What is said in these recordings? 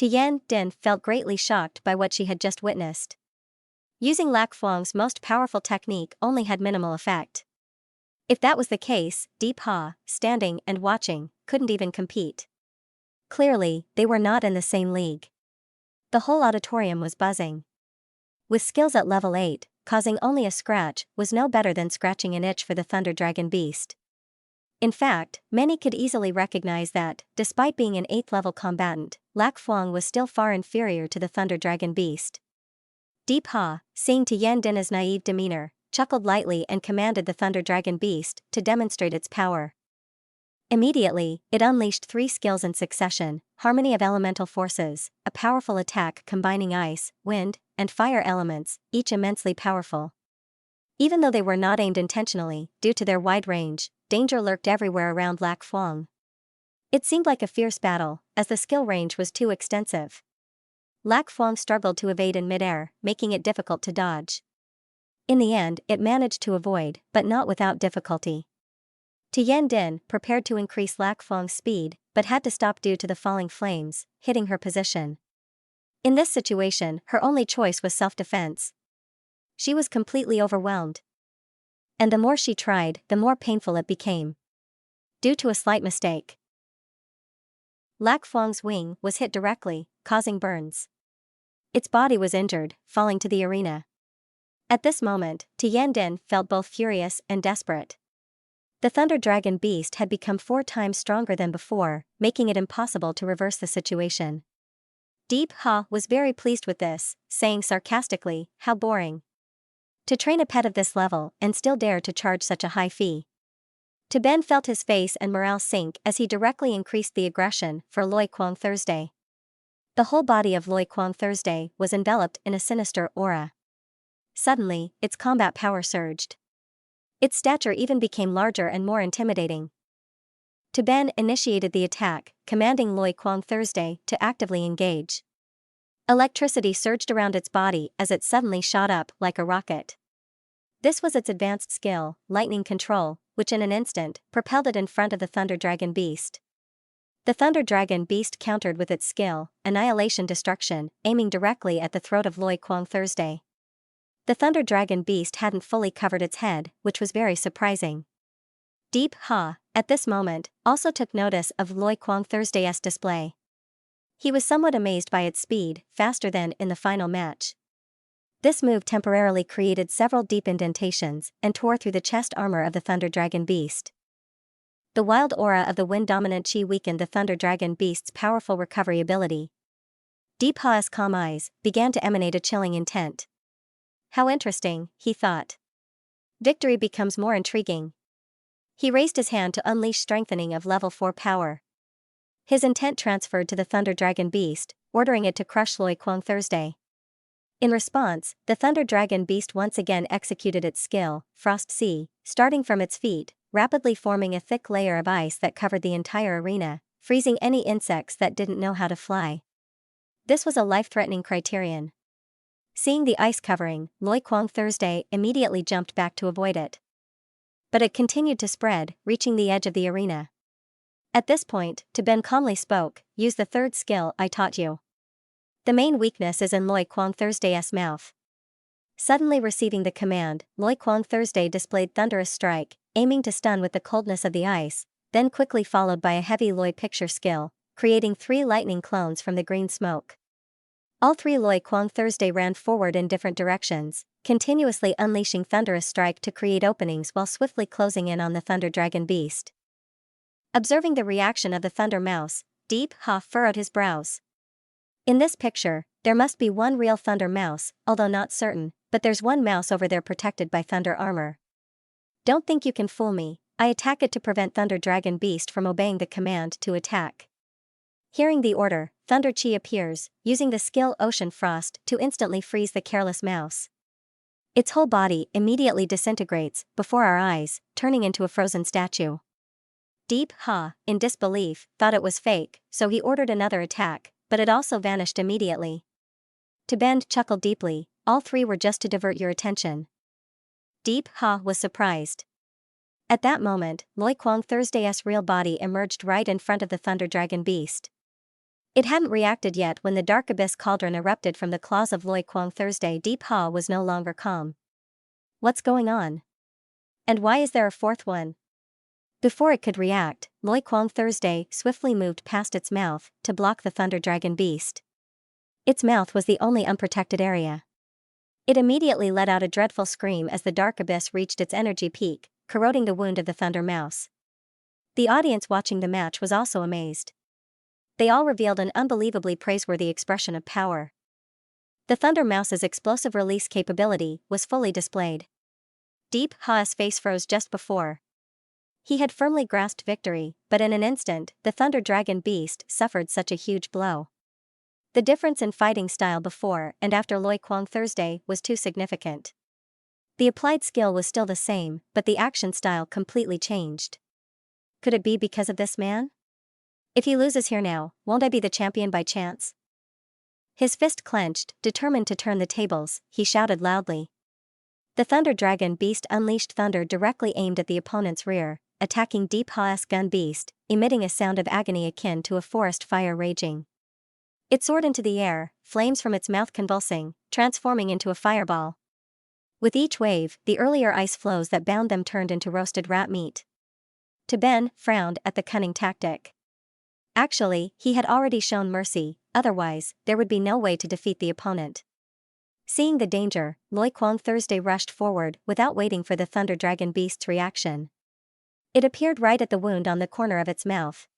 Tian Din felt greatly shocked by what she had just witnessed. Using Lac Fuang's most powerful technique only had minimal effect. If that was the case, Deep Ha, standing and watching, couldn't even compete. Clearly, they were not in the same league. The whole auditorium was buzzing. With skills at level 8, causing only a scratch was no better than scratching an itch for the Thunder Dragon Beast. In fact, many could easily recognize that, despite being an 8th level combatant, Lac Fuang was still far inferior to the Thunder Dragon Beast. Deep Ha, seeing Tian Din's naive demeanor, chuckled lightly and commanded the Thunder Dragon Beast to demonstrate its power. Immediately, it unleashed 3 skills in succession: Harmony of Elemental Forces, a powerful attack combining ice, wind, and fire elements, each immensely powerful. Even though they were not aimed intentionally, due to their wide range, danger lurked everywhere around Lac Fuang. It seemed like a fierce battle, as the skill range was too extensive. Lac Fuang struggled to evade in midair, making it difficult to dodge. In the end, it managed to avoid, but not without difficulty. Tian Din prepared to increase Lac Fuang's speed, but had to stop due to the falling flames, hitting her position. In this situation, her only choice was self-defense. She was completely overwhelmed. And the more she tried, the more painful it became. Due to a slight mistake, Lac Fuang's wing was hit directly, causing burns. Its body was injured, falling to the arena. At this moment, Tian Din felt both furious and desperate. The Thunder Dragon Beast had become 4 times stronger than before, making it impossible to reverse the situation. Deep Ha was very pleased with this, saying sarcastically, "How boring. To train a pet of this level and still dare to charge such a high fee." Ben felt his face and morale sink as he directly increased the aggression for Loi Kuang Thursday. The whole body of Loi Kuang Thursday was enveloped in a sinister aura. Suddenly, its combat power surged. Its stature even became larger and more intimidating. Ben initiated the attack, commanding Loi Kuang Thursday to actively engage. Electricity surged around its body as it suddenly shot up like a rocket. This was its advanced skill, Lightning Control, which in an instant propelled it in front of the Thunder Dragon Beast. The Thunder Dragon Beast countered with its skill, Annihilation Destruction, aiming directly at the throat of Loi Kuang Thursday. The Thunder Dragon Beast hadn't fully covered its head, which was very surprising. Deep Ha, at this moment, also took notice of Loi Kuang Thursday's display. He was somewhat amazed by its speed, faster than in the final match. This move temporarily created several deep indentations and tore through the chest armor of the Thunder Dragon Beast. The wild aura of the wind-dominant chi weakened the Thunder Dragon Beast's powerful recovery ability. Deep Ha's calm eyes began to emanate a chilling intent. How interesting, he thought. Victory becomes more intriguing. He raised his hand to unleash strengthening of level 4 power. His intent transferred to the Thunder Dragon Beast, ordering it to crush Loi Kuang Thursday. In response, the Thunder Dragon Beast once again executed its skill, Frost Sea, starting from its feet, rapidly forming a thick layer of ice that covered the entire arena, freezing any insects that didn't know how to fly. This was a life-threatening criterion. Seeing the ice covering, Loi Kuang Thursday immediately jumped back to avoid it. But it continued to spread, reaching the edge of the arena. At this point, Ben calmly spoke, "Use the 3rd skill I taught you. The main weakness is in Loi Kuang Thursday's mouth." Suddenly receiving the command, Loi Kuang Thursday displayed Thunderous Strike, aiming to stun with the coldness of the ice, then quickly followed by a heavy Loi Picture skill, creating 3 lightning clones from the green smoke. All 3 Loi Kuang Thursday ran forward in different directions, continuously unleashing Thunderous Strike to create openings while swiftly closing in on the Thunder Dragon Beast. Observing the reaction of the Thunder Mouse, Deep Ha furrowed his brows. In this picture, there must be one real Thunder Mouse, although not certain, but there's one mouse over there protected by Thunder armor. Don't think you can fool me, I attack it to prevent Thunder Dragon Beast from obeying the command to attack. Hearing the order, Thunder Chi appears, using the skill Ocean Frost to instantly freeze the careless mouse. Its whole body immediately disintegrates before our eyes, turning into a frozen statue. Deep Ha, in disbelief, thought it was fake, so he ordered another attack, but it also vanished immediately. Ben chuckled deeply, "All 3 were just to divert your attention." Deep Ha was surprised. At that moment, Loi Kuang Thursday's real body emerged right in front of the Thunder Dragon Beast. It hadn't reacted yet when the dark abyss cauldron erupted from the claws of Loi Kuang Thursday. Deep Ha was no longer calm. What's going on? And why is there a fourth one? Before it could react, Loi Kuang Thursday swiftly moved past its mouth to block the Thunder Dragon beast. Its mouth was the only unprotected area. It immediately let out a dreadful scream as the dark abyss reached its energy peak, corroding the wound of the Thunder Mouse. The audience watching the match was also amazed. They all revealed an unbelievably praiseworthy expression of power. The Thunder Mouse's explosive release capability was fully displayed. Deep Ha's face froze just before. He had firmly grasped victory, but in an instant, the Thunder Dragon beast suffered such a huge blow. The difference in fighting style before and after Loi Kuang Thursday was too significant. The applied skill was still the same, but the action style completely changed. Could it be because of this man? If he loses here now, won't I be the champion by chance? His fist clenched, determined to turn the tables, he shouted loudly. The Thunder Dragon beast unleashed thunder directly aimed at the opponent's rear, attacking Deep Ha's gun beast, emitting a sound of agony akin to a forest fire raging. It soared into the air, flames from its mouth convulsing, transforming into a fireball. With each wave, the earlier ice floes that bound them turned into roasted rat meat. Ben frowned at the cunning tactic. Actually, he had already shown mercy, otherwise, there would be no way to defeat the opponent. Seeing the danger, Loi Kuang Thursday rushed forward without waiting for the Thunder Dragon beast's reaction. It appeared right at the wound on the corner of its mouth.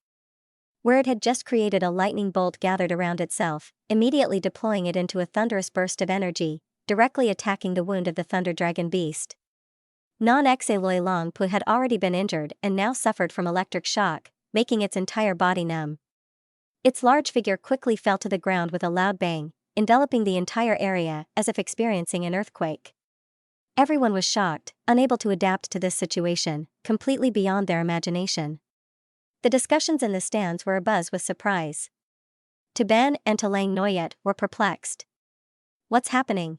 Where it had just created a lightning bolt gathered around itself, immediately deploying it into a thunderous burst of energy, directly attacking the wound of the Thunder Dragon beast. Non-Xe Loi Long Pu had already been injured and now suffered from electric shock, making its entire body numb. Its large figure quickly fell to the ground with a loud bang, enveloping the entire area as if experiencing an earthquake. Everyone was shocked, unable to adapt to this situation, completely beyond their imagination. The discussions in the stands were abuzz with surprise. Ben and Lang Noyet were perplexed. What's happening?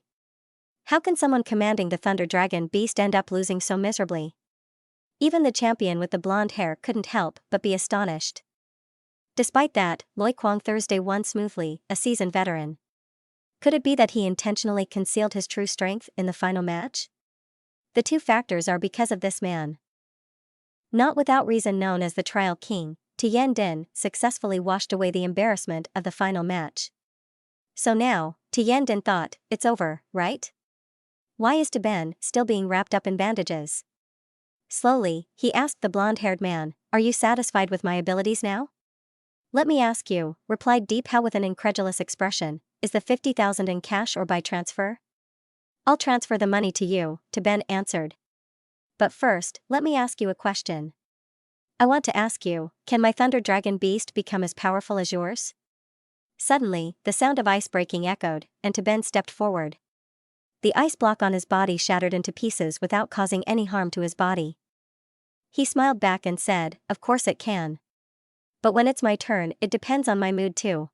How can someone commanding the Thunder Dragon beast end up losing so miserably? Even the champion with the blonde hair couldn't help but be astonished. Despite that, Loi Kuang Thursday won smoothly, a seasoned veteran. Could it be that he intentionally concealed his true strength in the final match? The two factors are because of this man. Not without reason known as the Trial King, Tian Din successfully washed away the embarrassment of the final match. So now, Tian Din thought, it's over, right? Why is Ben still being wrapped up in bandages? Slowly, he asked the blonde-haired man, are you satisfied with my abilities now? Let me ask you, replied Deep Ha with an incredulous expression, is the 50,000 in cash or by transfer? I'll transfer the money to you, Ben answered. But first, let me ask you a question. I want to ask you, can my Thunder Dragon beast become as powerful as yours? Suddenly, the sound of ice breaking echoed, and Ben stepped forward. The ice block on his body shattered into pieces without causing any harm to his body. He smiled back and said, of course it can. But when it's my turn, it depends on my mood too.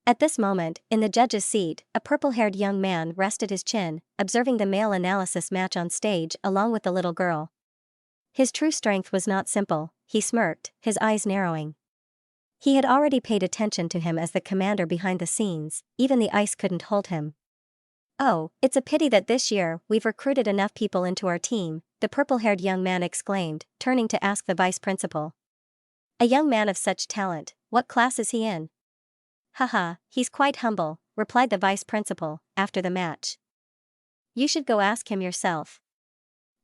At this moment, in the judge's seat, a purple-haired young man rested his chin, observing the male analysis match on stage along with the little girl. His true strength was not simple, he smirked, his eyes narrowing. He had already paid attention to him as the commander behind the scenes, even the ice couldn't hold him. Oh, it's a pity that this year we've recruited enough people into our team, the purple-haired young man exclaimed, turning to ask the vice principal. A young man of such talent, what class is he in? Haha, he's quite humble, replied the vice principal, after the match. You should go ask him yourself.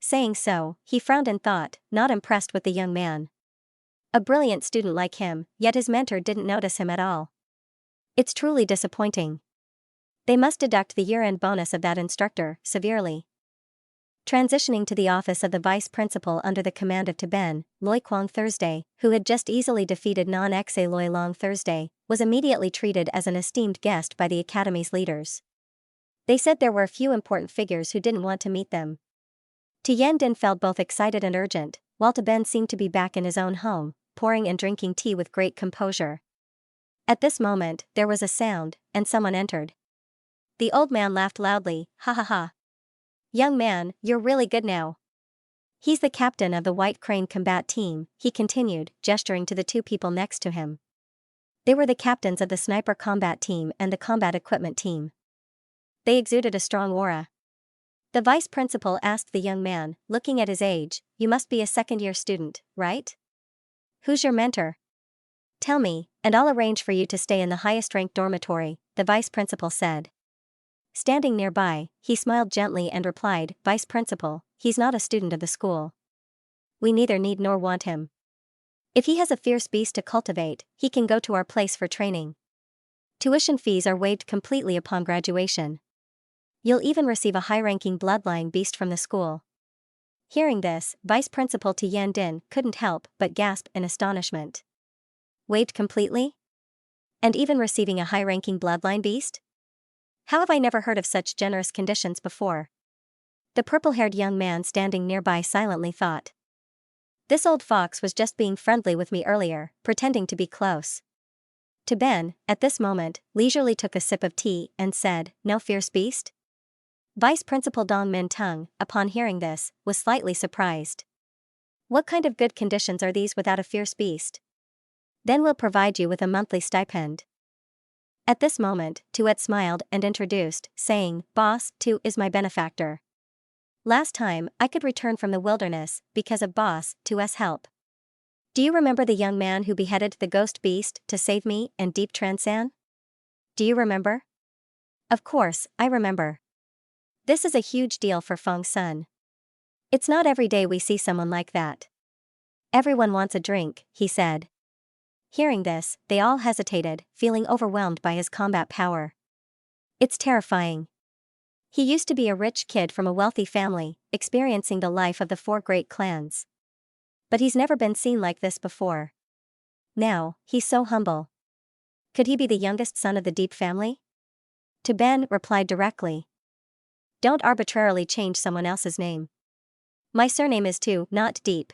Saying so, he frowned and thought, not impressed with the young man. A brilliant student like him, yet his mentor didn't notice him at all. It's truly disappointing. They must deduct the year-end bonus of that instructor, severely. Transitioning to the office of the vice principal under the command of Ben, Loi Kuang Thursday, who had just easily defeated Non-Xe Loi Long Thursday, was immediately treated as an esteemed guest by the academy's leaders. They said there were a few important figures who didn't want to meet them. Tian Din felt both excited and urgent, while Ben seemed to be back in his own home, pouring and drinking tea with great composure. At this moment, there was a sound, and someone entered. The old man laughed loudly, ha ha ha. Young man, you're really good now. He's the captain of the White Crane combat team, he continued, gesturing to the two people next to him. They were the captains of the sniper combat team and the combat equipment team. They exuded a strong aura. The vice principal asked the young man, looking at his age, "You must be a second-year student, right? Who's your mentor? Tell me, and I'll arrange for you to stay in the highest-ranked dormitory," the vice principal said. Standing nearby, he smiled gently and replied, "Vice principal, he's not a student of the school. We neither need nor want him. If he has a fierce beast to cultivate, he can go to our place for training. Tuition fees are waived completely upon graduation. You'll even receive a high-ranking bloodline beast from the school." Hearing this, Vice Principal Tian Din couldn't help but gasp in astonishment. Waived completely? And even receiving a high-ranking bloodline beast? How have I never heard of such generous conditions before? The purple-haired young man standing nearby silently thought. This old fox was just being friendly with me earlier, pretending to be close. To Ben, at this moment, leisurely took a sip of tea and said, "No fierce beast?" Vice Principal Dong Min Tung, upon hearing this, was slightly surprised. "What kind of good conditions are these without a fierce beast? Then we'll provide you with a monthly stipend." At this moment, Tuet smiled and introduced, saying, "Boss, Tu is my benefactor. Last time, I could return from the wilderness because of Boss Tu's help. Do you remember the young man who beheaded the ghost beast to save me and Deep Transan? Do you remember?" "Of course, I remember. This is a huge deal for Feng Sun. It's not every day we see someone like that. Everyone wants a drink," he said. Hearing this, they all hesitated, feeling overwhelmed by his combat power. It's terrifying. He used to be a rich kid from a wealthy family, experiencing the life of the 4 great clans. But he's never been seen like this before. Now, he's so humble. Could he be the youngest son of the Deep family? To Ben replied directly. "Don't arbitrarily change someone else's name. My surname is Tu, not Deep."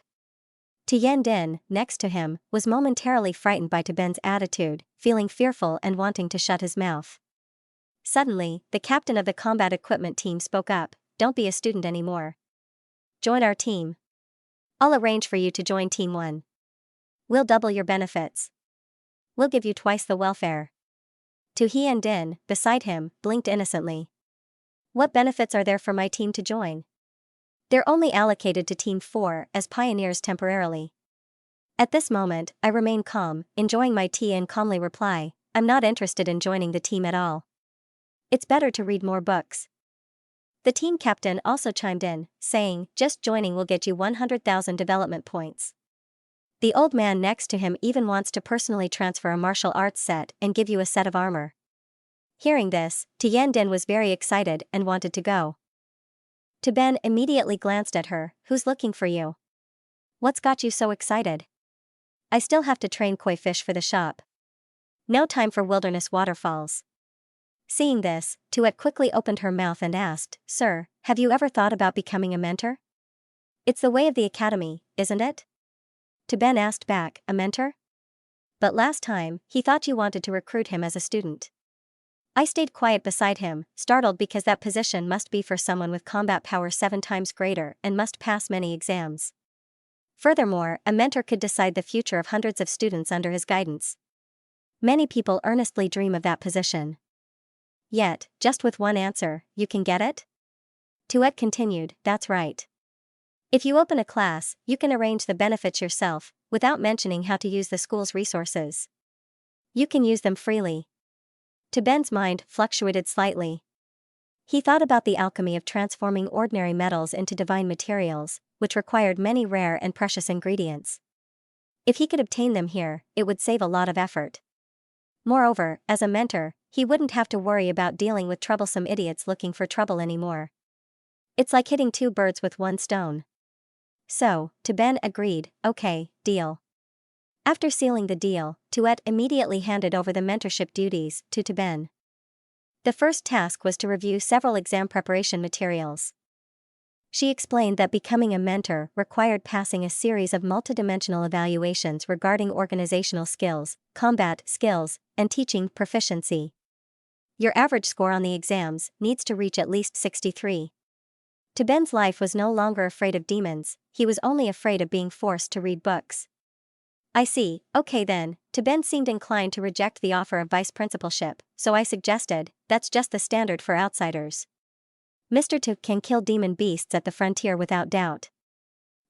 Tian Din, next to him, was momentarily frightened by Ben's attitude, feeling fearful and wanting to shut his mouth. Suddenly, the captain of the combat equipment team spoke up, "Don't be a student anymore. Join our team. I'll arrange for you to join Team 1. We'll double your benefits. We'll give you twice the welfare." Tu Hian Din, beside him, blinked innocently. "What benefits are there for my team to join? They're only allocated to Team 4 as pioneers temporarily." At this moment, I remain calm, enjoying my tea and calmly reply, "I'm not interested in joining the team at all. It's better to read more books." The team captain also chimed in, saying, "Just joining will get you 100,000 development points." The old man next to him even wants to personally transfer a martial arts set and give you a set of armor. Hearing this, Tian Din was very excited and wanted to go. To Ben immediately glanced at her, "Who's looking for you? What's got you so excited?" "I still have to train koi fish for the shop. No time for wilderness waterfalls." Seeing this, Tuet quickly opened her mouth and asked, "Sir, have you ever thought about becoming a mentor? It's the way of the academy, isn't it?" To Ben asked back, "A mentor? But last time, he thought you wanted to recruit him as a student." I stayed quiet beside him, startled because that position must be for someone with combat power 7 times greater and must pass many exams. Furthermore, a mentor could decide the future of hundreds of students under his guidance. Many people earnestly dream of that position. Yet, just with one answer, you can get it? Tuet continued, "That's right. If you open a class, you can arrange the benefits yourself, without mentioning how to use the school's resources. You can use them freely." To Ben's mind fluctuated slightly. He thought about the alchemy of transforming ordinary metals into divine materials, which required many rare and precious ingredients. If he could obtain them here, it would save a lot of effort. Moreover, as a mentor, he wouldn't have to worry about dealing with troublesome idiots looking for trouble anymore. It's like hitting 2 birds with 1 stone. So, To Ben agreed, "Okay, deal." After sealing the deal, Tuet immediately handed over the mentorship duties to Ben. The first task was to review several exam preparation materials. She explained that becoming a mentor required passing a series of multidimensional evaluations regarding organizational skills, combat skills, and teaching proficiency. Your average score on the exams needs to reach at least 63. To Ben's life was no longer afraid of demons, he was only afraid of being forced to read books. I see, okay then. Ben seemed inclined to reject the offer of vice principalship, so I suggested, that's just the standard for outsiders. Mr. Tu can kill demon beasts at the frontier without doubt.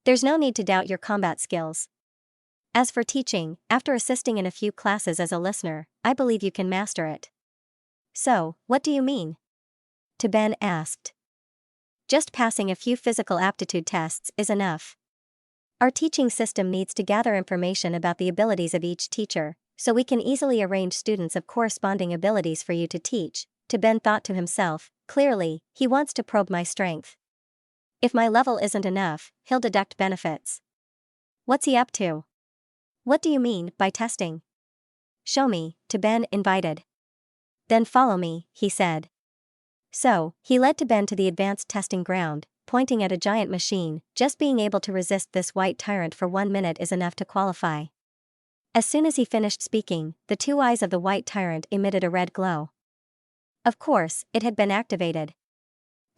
There's no need to doubt your combat skills. As for teaching, after assisting in a few classes as a listener, I believe you can master it. So, what do you mean? Ben asked. Just passing a few physical aptitude tests is enough. Our teaching system needs to gather information about the abilities of each teacher, so we can easily arrange students of corresponding abilities for you to teach. Ben thought to himself, clearly, he wants to probe my strength. If my level isn't enough, he'll deduct benefits. What's he up to? What do you mean by testing? Show me, Ben invited. Then follow me, he said. So, he led Ben to the advanced testing ground, pointing at a giant machine. Just being able to resist this white tyrant for 1 minute is enough to qualify. As soon as he finished speaking, the 2 eyes of the white tyrant emitted a red glow. Of course, it had been activated.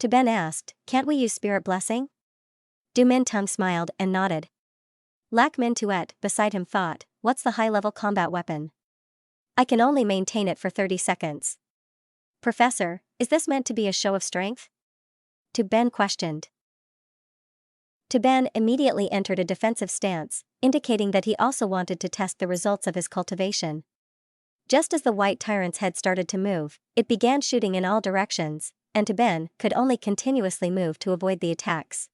Ben asked, can't we use spirit blessing? Du Mintung smiled and nodded. Lac Min Tuet, beside him, thought, what's the high-level combat weapon? I can only maintain it for 30 seconds. Professor, is this meant to be a show of strength? Ben questioned. Ben immediately entered a defensive stance, indicating that he also wanted to test the results of his cultivation. Just as the white tyrant's head started to move, it began shooting in all directions, and Ben could only continuously move to avoid the attacks.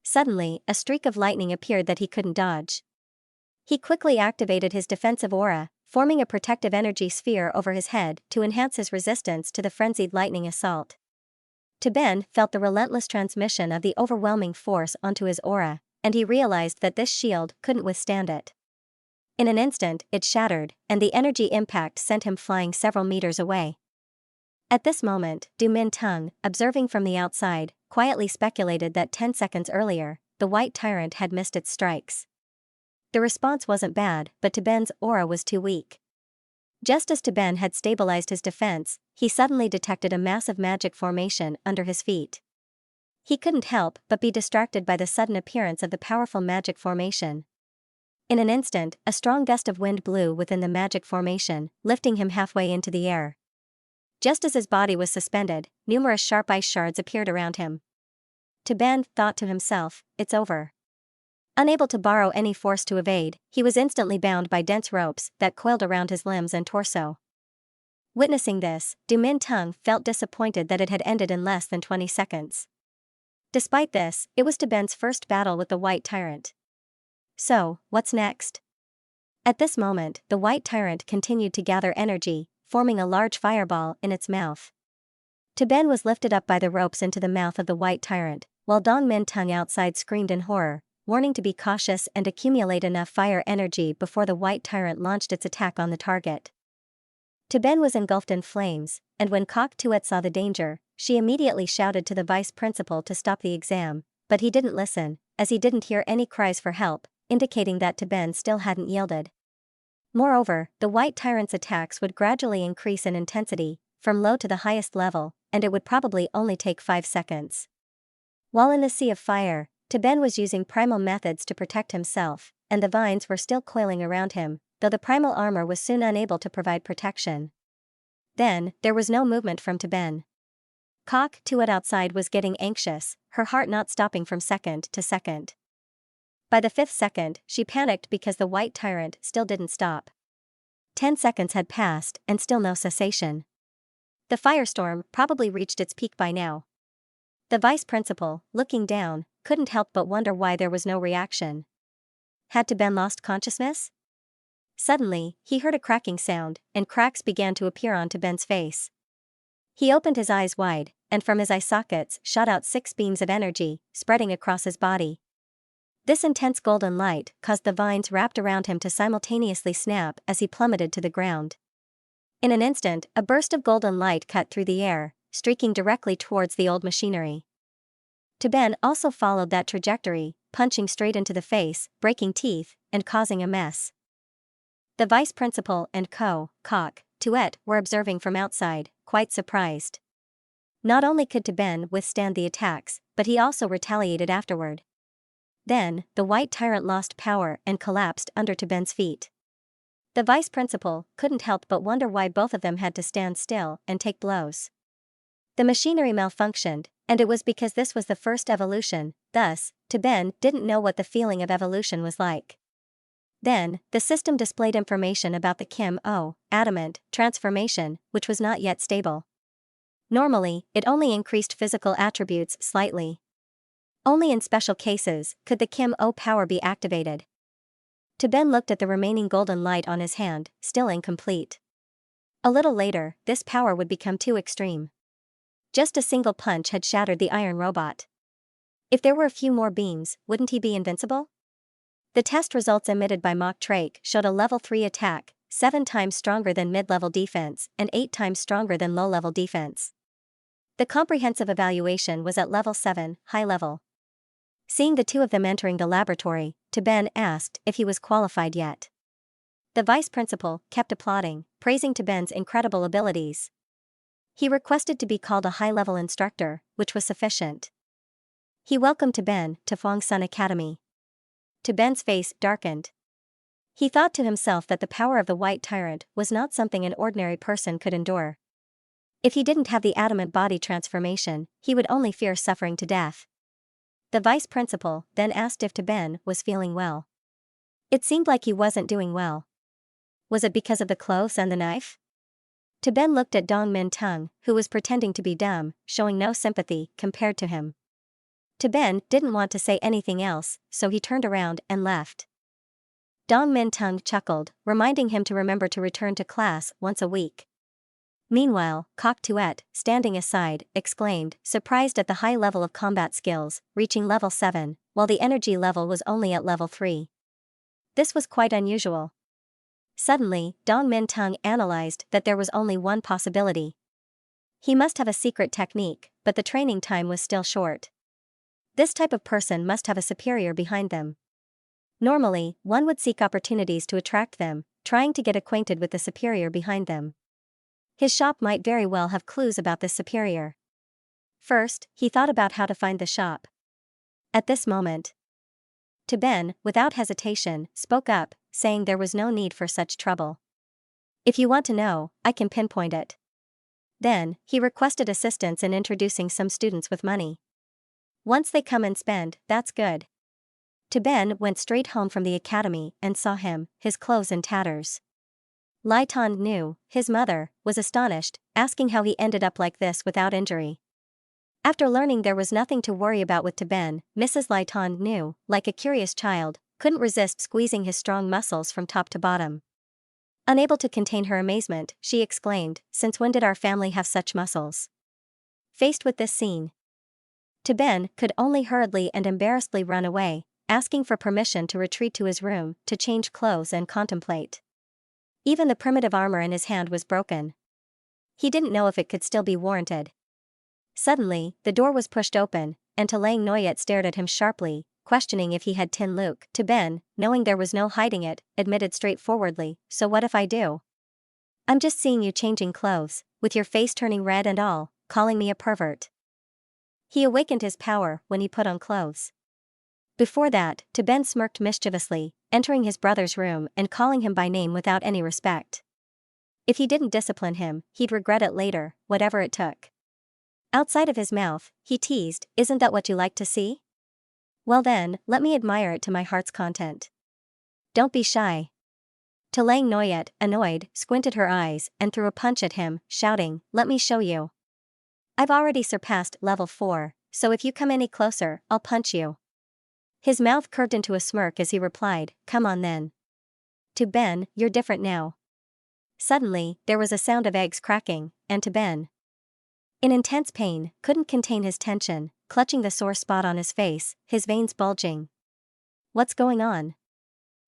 Suddenly, a streak of lightning appeared that he couldn't dodge. He quickly activated his defensive aura, forming a protective energy sphere over his head to enhance his resistance to the frenzied lightning assault. Ben felt the relentless transmission of the overwhelming force onto his aura, and he realized that this shield couldn't withstand it. In an instant, it shattered, and the energy impact sent him flying several meters away. At this moment, Du Mintung, observing from the outside, quietly speculated that 10 seconds earlier, the white tyrant had missed its strikes. The response wasn't bad, but Ben's aura was too weak. Just as Ben had stabilized his defense, he suddenly detected a massive magic formation under his feet. He couldn't help but be distracted by the sudden appearance of the powerful magic formation. In an instant, a strong gust of wind blew within the magic formation, lifting him halfway into the air. Just as his body was suspended, numerous sharp ice shards appeared around him. Ben thought to himself, it's over. Unable to borrow any force to evade, he was instantly bound by dense ropes that coiled around his limbs and torso. Witnessing this, Du Mintung felt disappointed that it had ended in less than 20 seconds. Despite this, it was Ben's first battle with the white tyrant. So, what's next? At this moment, the white tyrant continued to gather energy, forming a large fireball in its mouth. Ben was lifted up by the ropes into the mouth of the white tyrant, while Dong Mintung outside screamed in horror, warning to be cautious and accumulate enough fire energy before the white tyrant launched its attack on the target. Ben was engulfed in flames, and when Kok Tuet saw the danger, she immediately shouted to the vice principal to stop the exam, but he didn't listen, as he didn't hear any cries for help, indicating that Ben still hadn't yielded. Moreover, the white tyrant's attacks would gradually increase in intensity, from low to the highest level, and it would probably only take 5 seconds. While in the sea of fire, Ben was using primal methods to protect himself, and the vines were still coiling around him, though the primal armor was soon unable to provide protection. Then, there was no movement from Ben. Kok Tuet outside was getting anxious, her heart not stopping from second to second. By the 5th second, she panicked because the white tyrant still didn't stop. 10 seconds had passed, and still no cessation. The firestorm probably reached its peak by now. The vice principal, looking down, couldn't help but wonder why there was no reaction. Had Ben lost consciousness? Suddenly, he heard a cracking sound, and cracks began to appear onto Ben's face. He opened his eyes wide, and from his eye sockets shot out 6 beams of energy, spreading across his body. This intense golden light caused the vines wrapped around him to simultaneously snap as he plummeted to the ground. In an instant, a burst of golden light cut through the air, streaking directly towards the old machinery. Ben also followed that trajectory, punching straight into the face, breaking teeth, and causing a mess. The vice principal and Kok Tuet were observing from outside, quite surprised. Not only could Ben withstand the attacks, but he also retaliated afterward. Then, the white tyrant lost power and collapsed under Ben's feet. The vice principal couldn't help but wonder why both of them had to stand still and take blows. The machinery malfunctioned, and it was because this was the first evolution, thus, Ben didn't know what the feeling of evolution was like. Then, the system displayed information about the Kim-O adamant transformation, which was not yet stable. Normally, it only increased physical attributes slightly. Only in special cases could the Kim-O power be activated. Ben looked at the remaining golden light on his hand, still incomplete. A little later, this power would become too extreme. Just a single punch had shattered the iron robot. If there were a few more beams, wouldn't he be invincible? The test results emitted by Mach Trake showed a level 3 attack, 7 times stronger than mid-level defense and 8 times stronger than low-level defense. The comprehensive evaluation was at level 7, high level. Seeing the two of them entering the laboratory, Ben asked if he was qualified yet. The vice principal kept applauding, praising Ben's incredible abilities. He requested to be called a high-level instructor, which was sufficient. He welcomed Ben to Fangsun Academy. Ben's face darkened. He thought to himself that the power of the white tyrant was not something an ordinary person could endure. If he didn't have the adamant body transformation, he would only fear suffering to death. The vice principal then asked if Ben was feeling well. It seemed like he wasn't doing well. Was it because of the clothes and the knife? Ben looked at Dong Min Tung, who was pretending to be dumb, showing no sympathy compared to him. Ben didn't want to say anything else, so he turned around and left. Dong Min Tung chuckled, reminding him to remember to return to class once a week. Meanwhile, Kok Tuet, standing aside, exclaimed, surprised at the high level of combat skills, reaching level 7, while the energy level was only at level 3. This was quite unusual. Suddenly, Dong Min Tung analyzed that there was only one possibility. He must have a secret technique, but the training time was still short. This type of person must have a superior behind them. Normally, one would seek opportunities to attract them, trying to get acquainted with the superior behind them. His shop might very well have clues about this superior. First, he thought about how to find the shop. At this moment, Ben, without hesitation, spoke up, saying there was no need for such trouble. If you want to know, I can pinpoint it. Then, he requested assistance in introducing some students with money. Once they come and spend, that's good. Ben went straight home from the academy and saw him, his clothes in tatters. Lai Tan knew, his mother, was astonished, asking how he ended up like this without injury. After learning there was nothing to worry about with Ben, Mrs. Lai Tan knew, like a curious child, couldn't resist squeezing his strong muscles from top to bottom. Unable to contain her amazement, she exclaimed, since when did our family have such muscles? Faced with this scene, Ben could only hurriedly and embarrassedly run away, asking for permission to retreat to his room, to change clothes and contemplate. Even the primitive armor in his hand was broken. He didn't know if it could still be warranted. Suddenly, the door was pushed open, and Lang Noyet stared at him sharply, questioning if he had Tin Luke. Ben, knowing there was no hiding it, admitted straightforwardly, so what if I do? I'm just seeing you changing clothes, with your face turning red and all, calling me a pervert. He awakened his power when he put on clothes. Before that, Ben smirked mischievously, entering his brother's room and calling him by name without any respect. If he didn't discipline him, he'd regret it later, whatever it took. Outside of his mouth, he teased, isn't that what you like to see? Well then, let me admire it to my heart's content. Don't be shy. Lang Noyet, annoyed, squinted her eyes and threw a punch at him, shouting, let me show you. I've already surpassed level 4, so if you come any closer, I'll punch you. His mouth curved into a smirk as he replied, come on then. Ben, you're different now. Suddenly, there was a sound of eggs cracking, and Ben, in intense pain, couldn't contain his tension, clutching the sore spot on his face, his veins bulging. What's going on?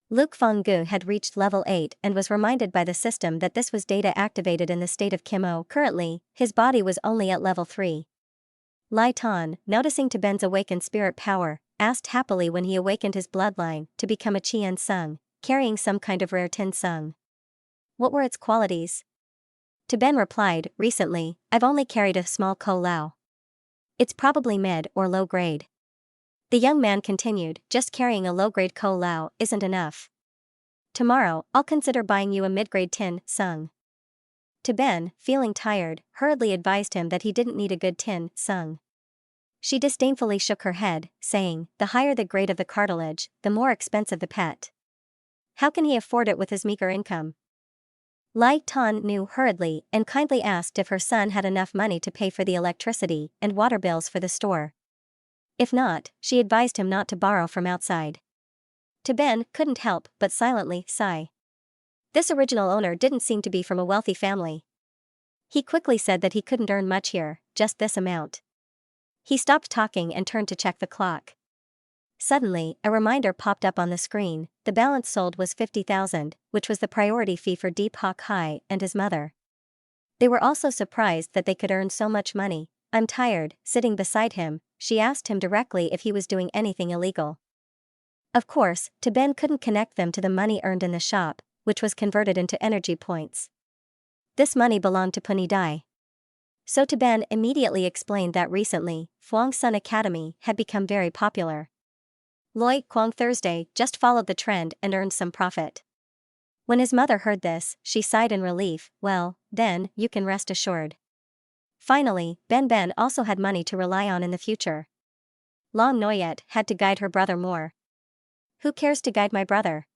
Luke Fanggu had reached level 8 and was reminded by the system that this was data activated in the state of Kim-O. Currently, his body was only at level 3. Lai Tan, noticing Ben's awakened spirit power, asked happily when he awakened his bloodline to become a Qian Sung, carrying some kind of rare Tin Sung. What were its qualities? Ben replied, recently, I've only carried a small Ko Lao. It's probably mid or low grade. The young man continued, just carrying a low-grade ko lao isn't enough. Tomorrow, I'll consider buying you a mid-grade tin, sung. To Ben, feeling tired, hurriedly advised him that he didn't need a good tin, sung. She disdainfully shook her head, saying, the higher the grade of the cartilage, the more expensive the pet. How can he afford it with his meager income? Lai Tan knew hurriedly and kindly asked if her son had enough money to pay for the electricity and water bills for the store. If not, she advised him not to borrow from outside. To Ben couldn't help but silently sigh. This original owner didn't seem to be from a wealthy family. He quickly said that he couldn't earn much here, just this amount. He stopped talking and turned to check the clock. Suddenly, a reminder popped up on the screen. The balance sold was 50,000, which was the priority fee for Deepak Hai and his mother. They were also surprised that they could earn so much money. I'm tired. Sitting beside him, she asked him directly if he was doing anything illegal. Of course, Ben couldn't connect them to the money earned in the shop, which was converted into energy points. This money belonged to Punidai. So Ben immediately explained that recently, Fuang Sun Academy had become very popular. Loi Kwang Thursday just followed the trend and earned some profit. When his mother heard this, she sighed in relief. Well, then, you can rest assured. Finally, Ben also had money to rely on in the future. Long Noyet had to guide her brother more. Who cares to guide my brother?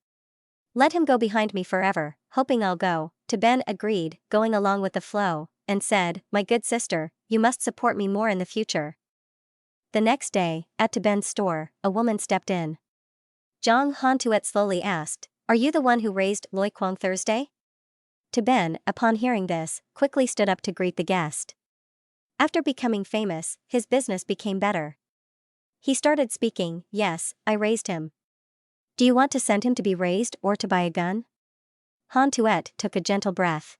Let him go behind me forever, hoping I'll go. Ben agreed, going along with the flow, and said, my good sister, you must support me more in the future. The next day, at Ben's store, a woman stepped in. Zhang Hantuet slowly asked, are you the one who raised Loi Kwang Thursday? Ben, upon hearing this, quickly stood up to greet the guest. After becoming famous, his business became better. He started speaking, yes, I raised him. Do you want to send him to be raised or to buy a gun? Hantuet took a gentle breath.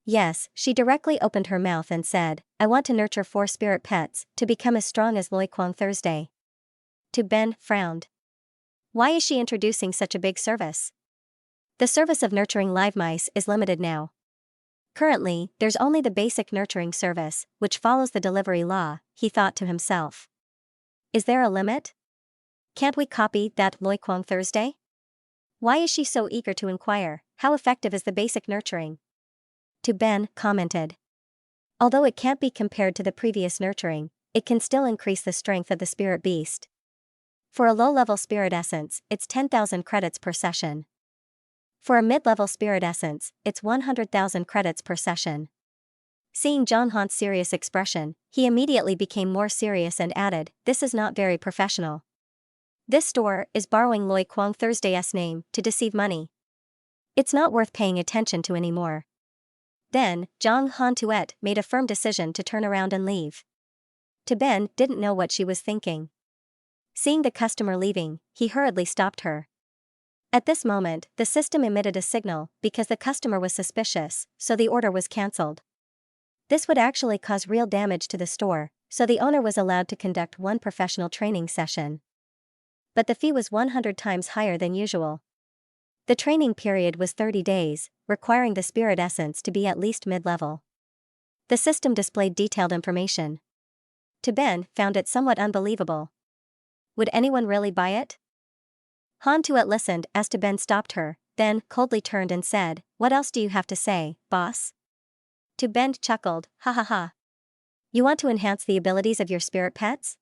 Yes, she directly opened her mouth and said, I want to nurture 4 spirit pets to become as strong as Loi Kwang Thursday. Ben frowned. Why is she introducing such a big service? The service of nurturing live mice is limited now. Currently, there's only the basic nurturing service, which follows the delivery law, he thought to himself. Is there a limit? Can't we copy that Loi Kwang Thursday? Why is she so eager to inquire, how effective is the basic nurturing? Ben commented. Although it can't be compared to the previous nurturing, it can still increase the strength of the spirit beast. For a low-level spirit essence, it's 10,000 credits per session. For a mid-level spirit essence, it's 100,000 credits per session. Seeing Zhang Han's serious expression, he immediately became more serious and added, this is not very professional. This store is borrowing Loi Kwang Thursday's name to deceive money. It's not worth paying attention to anymore. Then, Zhang Hantuet made a firm decision to turn around and leave. Ben didn't know what she was thinking. Seeing the customer leaving, he hurriedly stopped her. At this moment, the system emitted a signal because the customer was suspicious, so the order was cancelled. This would actually cause real damage to the store, so the owner was allowed to conduct 1 professional training session. But the fee was 100 times higher than usual. The training period was 30 days, requiring the spirit essence to be at least mid-level. The system displayed detailed information. Ben found it somewhat unbelievable. Would anyone really buy it? Hantuet listened as Ben stopped her, then coldly turned and said, what else do you have to say, boss? Ben chuckled, ha ha ha. You want to enhance the abilities of your spirit pets?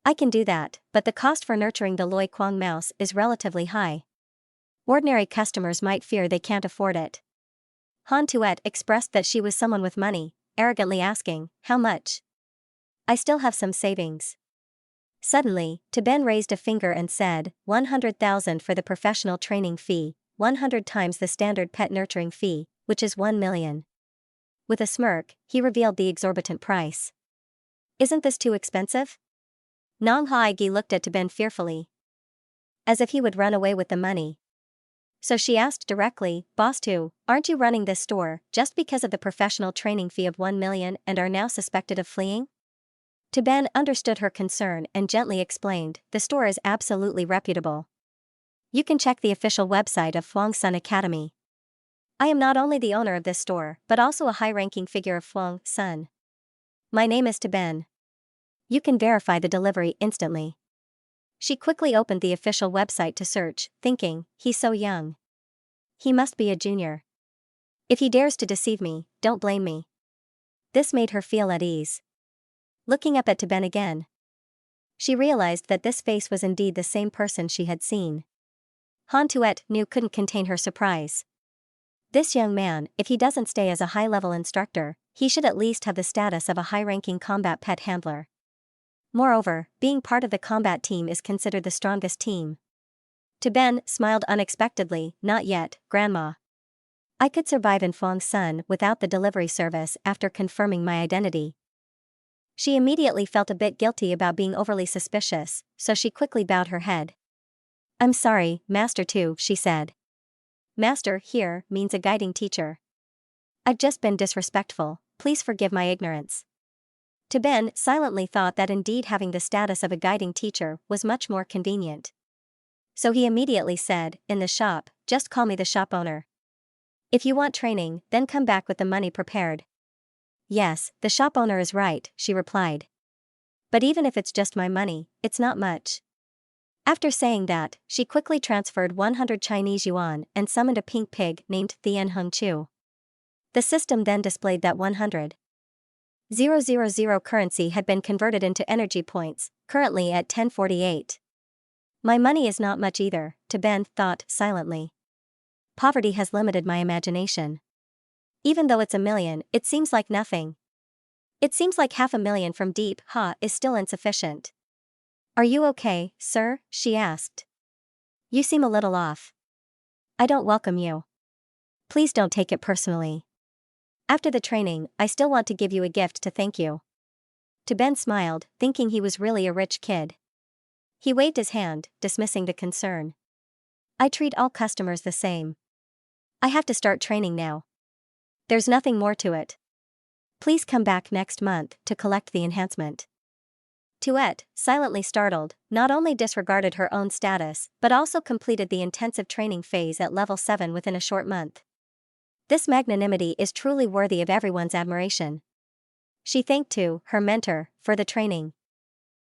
I can do that, but the cost for nurturing the Loi Kwang mouse is relatively high. Ordinary customers might fear they can't afford it. Hantuet expressed that she was someone with money, arrogantly asking, how much? I still have some savings. Suddenly, Ben raised a finger and said, 100,000 for the professional training fee, 100 times the standard pet nurturing fee, which is 1 million. With a smirk, he revealed the exorbitant price. Isn't this too expensive? Nong Haigi looked at Ben fearfully. As if he would run away with the money. So she asked directly, Boss Tu, aren't you running this store just because of the professional training fee of 1 million and are now suspected of fleeing? Ben understood her concern and gently explained, the store is absolutely reputable. You can check the official website of Fuang Sun Academy. I am not only the owner of this store, but also a high-ranking figure of Fuang Sun. My name is Ben. You can verify the delivery instantly. She quickly opened the official website to search, thinking, he's so young. He must be a junior. If he dares to deceive me, don't blame me. This made her feel at ease. Looking up at Ben again, she realized that this face was indeed the same person she had seen. Han Tuet knew couldn't contain her surprise. This young man, if he doesn't stay as a high-level instructor, he should at least have the status of a high-ranking combat pet handler. Moreover, being part of the combat team is considered the strongest team. Ben smiled unexpectedly, not yet, Grandma. I could survive in Fangsun without the delivery service after confirming my identity. She immediately felt a bit guilty about being overly suspicious, so she quickly bowed her head. I'm sorry, Master Tu, she said. Master here means a guiding teacher. I've just been disrespectful, please forgive my ignorance. Ben silently thought that indeed having the status of a guiding teacher was much more convenient. So he immediately said, in the shop, just call me the shop owner. If you want training, then come back with the money prepared. Yes, the shop owner is right, she replied. But even if it's just my money, it's not much. After saying that, she quickly transferred 100 Chinese yuan and summoned a pink pig named Thien Hung Chu. The system then displayed that 100,000 currency had been converted into energy points, currently at 1048. My money is not much either, Ben thought silently. Poverty has limited my imagination. Even though it's 1,000,000, it seems like nothing. It seems like 500,000 from Deep Ha is still insufficient. Are you okay, sir? She asked. You seem a little off. I don't welcome you. Please don't take it personally. After the training, I still want to give you a gift to thank you. Ben smiled, thinking he was really a rich kid. He waved his hand, dismissing the concern. I treat all customers the same. I have to start training now. There's nothing more to it. Please come back next month to collect the enhancement. Tuet, silently startled, not only disregarded her own status, but also completed the intensive training phase at level 7 within a short month. This magnanimity is truly worthy of everyone's admiration. She thanked her mentor, for the training.